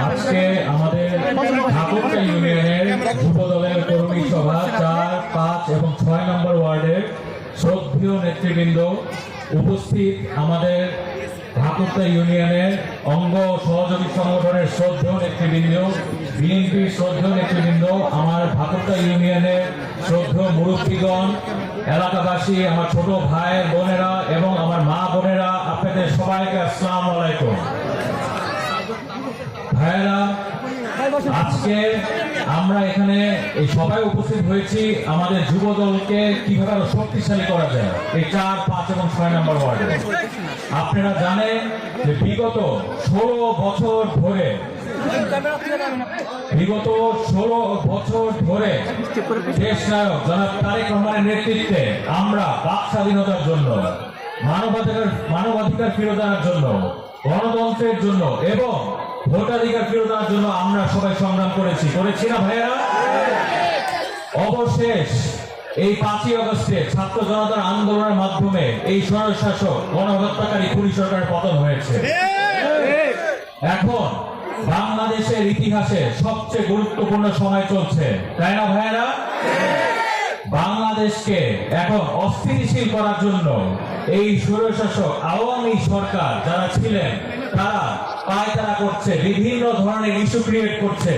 আজকে আমাদের ঠাকুরগাঁও ইউনিয়নের যুব দলের কর্মী সভা 4, 5 এবং 6 নম্বর ওয়ার্ডের শ্রদ্ধেয় নেতৃবৃন্দ উপস্থিত, আমাদের ঠাকুরগাঁও ইউনিয়নের অঙ্গ সহযোগী সংগঠনের শ্রদ্ধেয় নেতৃবৃন্দ, বিএনপির শ্রদ্ধেয় নেতৃবৃন্দ, আমার ঠাকুরগাঁও ইউনিয়নের শ্রদ্ধেয় মুরব্বীগণ, এলাকাবাসী, আমার ছোট ভাইয়ের বোনেরা এবং আমার মা বোনেরা, আপনাদের সবাইকে আসসালামু আলাইকুম। ভাইয়েরা, আজকে আমরা এখানে এই সবাই উপস্থিত হয়েছি আমাদের যুব দলকে কিভাবে আরো শক্তিশালী করা যায় এই 4, 5 এবং 6 নম্বর ওয়ার্ডে। আপনারা জানেন যে বিগত 16 বছর ধরে দেশ নায়ক জনাব তারেক রহমানের নেতৃত্বে আমরা বাক স্বাধীনতার জন্য, মানবাধিকার ফিরে আনার জন্য, গণতন্ত্রের জন্য এবং ভোটাধিকার ফিরে আনার জন্য আমরা সবাই সংগ্রাম করেছি না ভাইয়েরা? অবশেষ এই 5ই আগস্টে ছাত্র জনতার আন্দোলনের মাধ্যমে এই স্বৈরশাসক গণহত্যাকারী খুনি সরকারের পতন হয়েছে। এখন বাংলাদেশের ইতিহাসে সবচেয়ে গুরুত্বপূর্ণ সময় চলছে, তাই না ভাইয়েরা? বাংলাদেশকে এখন অস্থিতিশীল করার জন্য এই স্বৈরশাসক আওয়ামী সরকার যারা ছিলেন তারা পায়তারা করছে, বিভিন্ন ধরনের ইস্যু ক্রিয়েট করছে।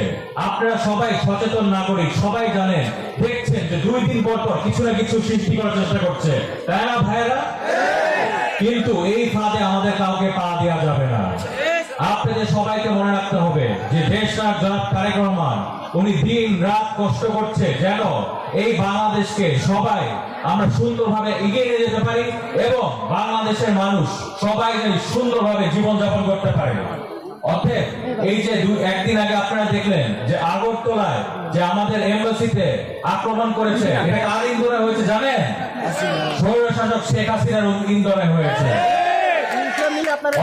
আপনারা সবাই সচেতন নাগরিক, সবাই জানেন, দেখছেন যে 2 দিন পর পর কিছু না কিছু সৃষ্টি করার চেষ্টা করছে, তাই না ভাইয়েরা? কিন্তু এই ফাঁদে আমাদের কাউকে পা দেওয়া যাবে না। আপনাদের সবাইকে মনে রাখতে হবে যে দেশ নায়ক জনাব তারেক রহমান উনি দিন রাত কষ্ট করছে যেন এই বাংলাদেশকে সবাই আমরা সুন্দরভাবে এগিয়ে নিয়ে যেতে পারি এবং বাংলাদেশের মানুষ সবাই যেন সুন্দরভাবে জীবনযাপন করতে পারে। অতএব এই যে একদিন আগে আপনারা দেখলেন যে আগরতলায় যে আমাদের এমবাসিতে আক্রমণ করেছে, এটা কার ইন্ধনে হয়েছে জানেন? স্বৈরশাসক শেখ হাসিনার ইন্ধনে হয়েছে।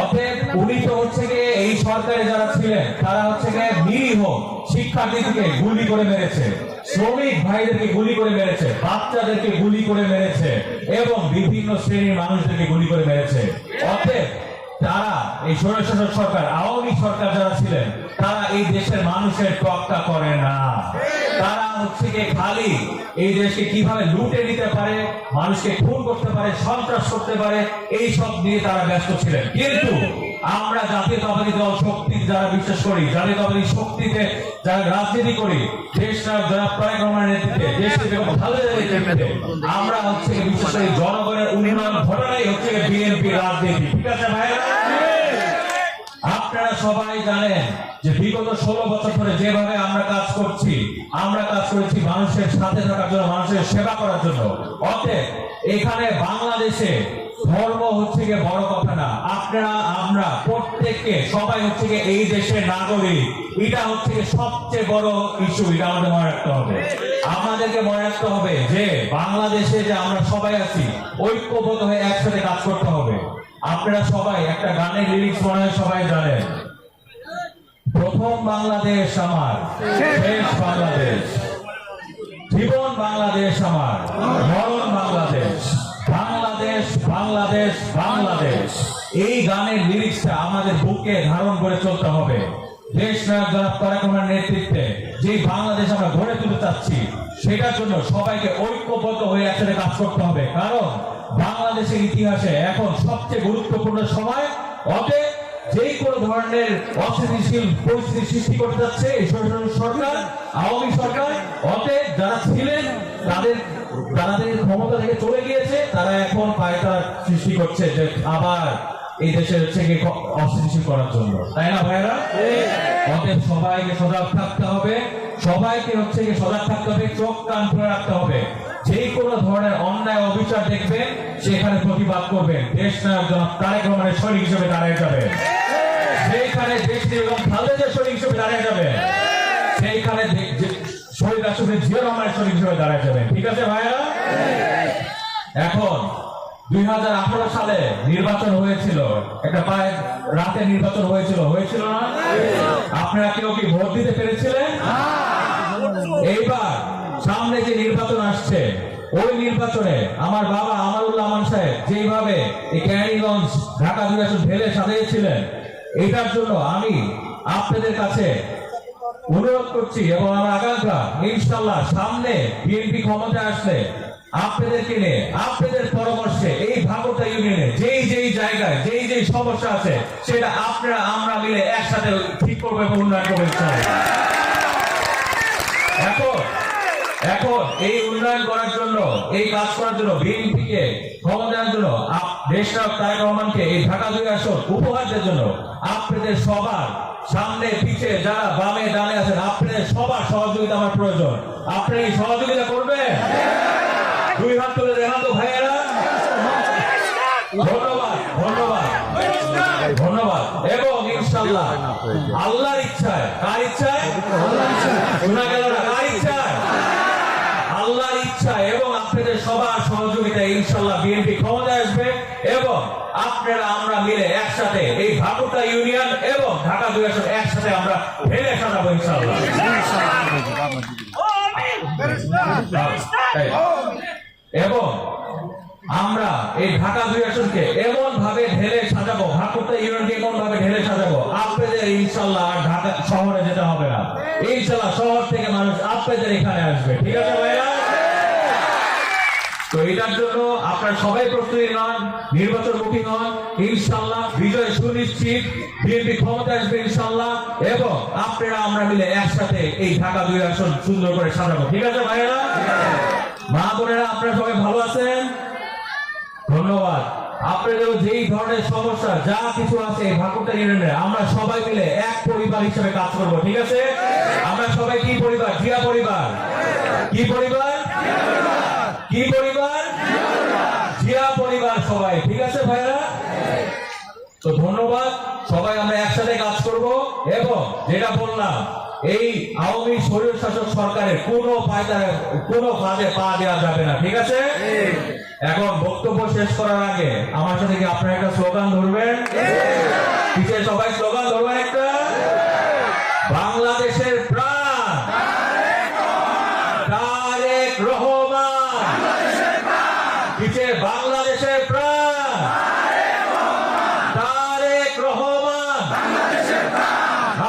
অতএব উনি তো হচ্ছে গিয়ে এই সরকারে যারা ছিলেন তারা হচ্ছে গিয়ে নিরীহ শিক্ষার্থীদেরকে গুলি করে মেরেছে, শ্রমিক ভাইদেরকে গুলি করে মেরেছে, বাচ্চাদেরকে গুলি করে মেরেছে এবং বিভিন্ন শ্রেণীর মানুষদেরকে গুলি করে মেরেছে। অতএব তারা এই স্বৈরশাসক সরকার, আওয়ামী সরকার যারা ছিলেন তারা এই দেশের মানুষের তোয়াক্কা করে না। তারা হচ্ছে গিয়ে খালি এই দেশকে কিভাবে লুটে নিতে পারে, মানুষকে খুন করতে পারে, সন্ত্রাস করতে পারে, এই সব নিয়ে তারা ব্যস্ত ছিলেন। কিন্তু আমরা জাতীয়তাবাদী দল শক্তি যারা বিশ্বাস করি, জাতীয়তাবাদী শক্তিতে যারা রাজনীতি করি, দেশ নায়ক জনাব তারেক রহমানের নেতৃত্বে, দেশকে আমরা হচ্ছে বিশেষ করে জনগণের উন্নয়ন ঘটানোই হচ্ছে বিএনপি রাজনীতি। ঠিক আছে ভাইরা? আপনারা সবাই জানেন যে বিগত 16 বছর ধরে যেভাবে আমরা কাজ করেছি মানুষের সাথে থাকার জন্য, মানুষের সেবা করার জন্য। অতএব এখানে বাংলাদেশে ধর্ম হচ্ছে গিয়ে বড় কথা না। আপনারা আমরা প্রত্যেককে সবাই হচ্ছে গিয়ে এই দেশের নাগরিক, এটা হচ্ছে সবচেয়ে বড় ইস্যু। এটা আমাদের মনে রাখতে হবে। আমাদেরকে মনে রাখতে হবে যে বাংলাদেশে যে আমরা সবাই আছি, ঐক্যবদ্ধ হয়ে একসাথে কাজ করতে হবে। আপনারা সবাই একটা গানের লিরিক্স মনে হয় সবাই জানেন, প্রথম বাংলাদেশ আমার, শেষ বাংলাদেশ, জীবন বাংলাদেশ আমার, মরণ বাংলাদেশ, বাংলাদেশ বাংলাদেশ বাংলাদেশ। এই গানের লিরিক্সটা আমাদের বুকে ধারণ করে চলতে হবে। দেশ নায়ক জনাব তারেক রহমানের নেতৃত্বে যে বাংলাদেশ আমরা গড়ে তুলতে চাচ্ছি, সেটার জন্য সবাইকে ঐক্যবদ্ধ হয়ে একসাথে কাজ করতে হবে। কারণ বাংলাদেশের ইতিহাসে এখন সবচেয়ে গুরুত্বপূর্ণ সময়। অতএব যেই কোনো ধরনের অস্থিতিশীল পরিস্থিতি সৃষ্টি করতে যাচ্ছে এই সরকার, আওয়ামী সরকার। অতএব যারা ছিলেন তাদের ক্ষমতা থেকে চলে গিয়েছে, তারা এখন পায়তারা সৃষ্টি করছে যে আবার এই দেশের হচ্ছে অস্থিতিশীল করার জন্য, তাই না ভাইয়েরা? অতএব সবাইকে সজাগ থাকতে হবে, সবাইকে হচ্ছে সজাগ থাকতে হবে, চোখ কান খুলে রাখতে হবে। যে কোনো ধরনের অন্যায় অবিচার দেখবেন সেখানে প্রতিবাদ করবেন, দেশ নায়ক জনাব তারেক রহমানের শরীর হিসেবে দাঁড়িয়ে যাবে। সেইখানে দেশ এবং খালেদের শরীর হিসেবে দাঁড়িয়ে যাবে, সেইখানে শহীদ রাষ্ট্রপতি জিয়া রহমানের শরীর হিসেবে দাঁড়িয়ে যাবে। ঠিক আছে ভাইয়েরা? এখন 2018 সালে নির্বাচন হয়েছিল, একটা প্রায় রাতে নির্বাচন হয়েছিল না? আপনারা কেউ কি ভোট দিতে পেরেছিলেন? এইবার সামনে যে নির্বাচন আসছে, ওই নির্বাচনে আমার বাবা আমারুল্লাহ আমান সাহেব যেভাবে এই ক্যানিগঞ্জ ঢাকা 2 আসন ঢেলে সাজিয়েছিলেন, এটার জন্য আমি আপনাদের কাছে অনুরোধ করছি এবং আমার আকাঙ্ক্ষা ইনশাআল্লাহ সামনে বিএনপি ক্ষমতায় আসলে আপনাদেরকে নিয়ে আপনাদের পরামর্শে এই ভাগটা ইউনিয়নে যেই জায়গায় যেই সমস্যা আছে সেটা আপনারা আমরা মিলে একসাথে ঠিক করবো এবং উন্নয়ন করবো। এখন এই উন্নয়ন করার জন্য, এই কাজ করার জন্য, বিএনপিকে ক্ষমতার জন্য, দেশনায়ক তারেক রহমানকে এই ঢাকা 2 আসন উপহার দেওয়ার জন্য আপনাদের সবার সামনে পিছে যারা বামে ডানে আছেন আপনাদের সবার সহযোগিতা আমার প্রয়োজন। আপনারা এই সহযোগিতা করবেন? 2 হাত তুলে দেখান তো ভাইয়েরা। ধন্যবাদ এবং ইনশাআল্লাহ আল্লাহর ইচ্ছায়, কার ইচ্ছায়? শোনা গেল না? কার ইচ্ছায়? আল্লাহর ইচ্ছায় এবং আপনাদের সবার সহযোগিতায় ইনশাআল্লাহ বিএনপি ক্ষমতায় আসবে এবং আপনারা আমরা মিলে একসাথে এই ভাকুটা ইউনিয়ন এবং ঢাকা 2 আসন একসাথে আমরা ঢেলে সাজাবো ইনশাআল্লাহ। এবং আমরা এই ঢাকা 2 আসনকে এমন ভাবে ঢেলে সাজাবো, ভাকুটা ইউনিয়নকে এমন ভাবে ঢেলে সাজাবো আপনাদের ইনশাআল্লাহ আর ঢাকা শহরে যেতে হবে না। ইনশাআল্লাহ শহর থেকে মানুষ আপনাদের এখানে আসবে। ঠিক আছে ভাইরা? তো এটার জন্য আপনারা সবাই প্রস্তুতি নন, নির্বাচনমুখী হন। ইনশাআল্লাহ বিজয় সুনিশ্চিত, বিএনপি ক্ষমতা আসবে ইনশাআল্লাহ এবং আপনারা আমরা মিলে একসাথে এই ঢাকা 2 আসন সুন্দর করে সাজাবো। ঠিক আছে ভাইরা? মা বোনেরা আপনারা সবাই ভালো আছেন? ধন্যবাদ। আপনাদের যেই ধরনের সমস্যা যা কিছু আছে এই ভাকুটা ইউনিয়নে আমরা সবাই মিলে এক পরিবার হিসেবে কাজ করব। ঠিক আছে? আমরা সবাই কি পরিবার? জিয়া পরিবার। কি পরিবার? কি পরিবার? জিয়া পরিবার সবাই। ঠিক আছে ভাইরা? তো ধন্যবাদ। সবাই আমরা একসাথে কাজ করব এবং যেটা বললাম এই আওয়ামী শরীর শাসক সরকারের কোনো কাজে পা দেওয়া যাবে না। ঠিক আছে? এখন বক্তব্য শেষ করার আগে আমার সাথে কি আপনারা একটা স্লোগান ধরবেন? পিছিয়ে সবাই স্লোগান ধরবেন একটা। বাংলাদেশের প্রাণ তারেক রহমান। পিছিয়ে বাংলাদেশের প্রাণ তারেক রহমান।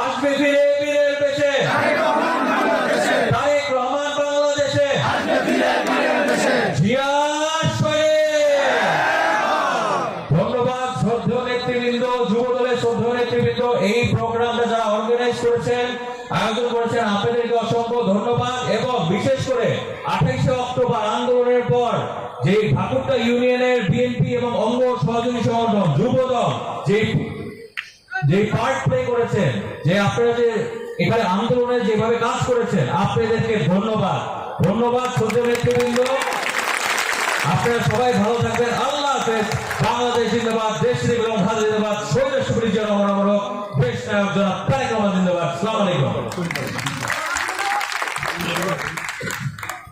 আসবে ফিরে বীরের বেশে তারেক রহমান বাংলাদেশে। জিয়া ধন্যবাদ। শ্রদ্ধেয় নেতৃবৃন্দ, যুবদলের শ্রদ্ধেয় নেতৃবৃন্দ, এই প্রোগ্রামটা যারা অর্গানাইজ করেছেন, আয়োজন করেছেন, আপনাদেরকে অসংখ্য ধন্যবাদ। এবং বিশেষ করে 28শে অক্টোবর আন্দোলনের পর যে ভাকুটা ইউনিয়নের বিএনপি এবং অঙ্গ সহযোগী সংগঠন যুবদল যে পার্ট প্লে করেছেন, যে আপনারা যে এখানে আন্দোলনে যেভাবে কাজ করেছেন, আপনাদেরকে ধন্যবাদ। শ্রদ্ধেয় নেতৃবৃন্দ, আপনারা সবাই ভালো থাকবেন। আল্লাহ হাফেজ। বাংলাদেশ জিন্দাবাদ, দেশ জিন্দাবাদ, শহীদ সুপ্রিয় জনগণ, দেশ নায়ক জনাব তারেক রহমান জিন্দাবাদ। আসসালামু আলাইকুম।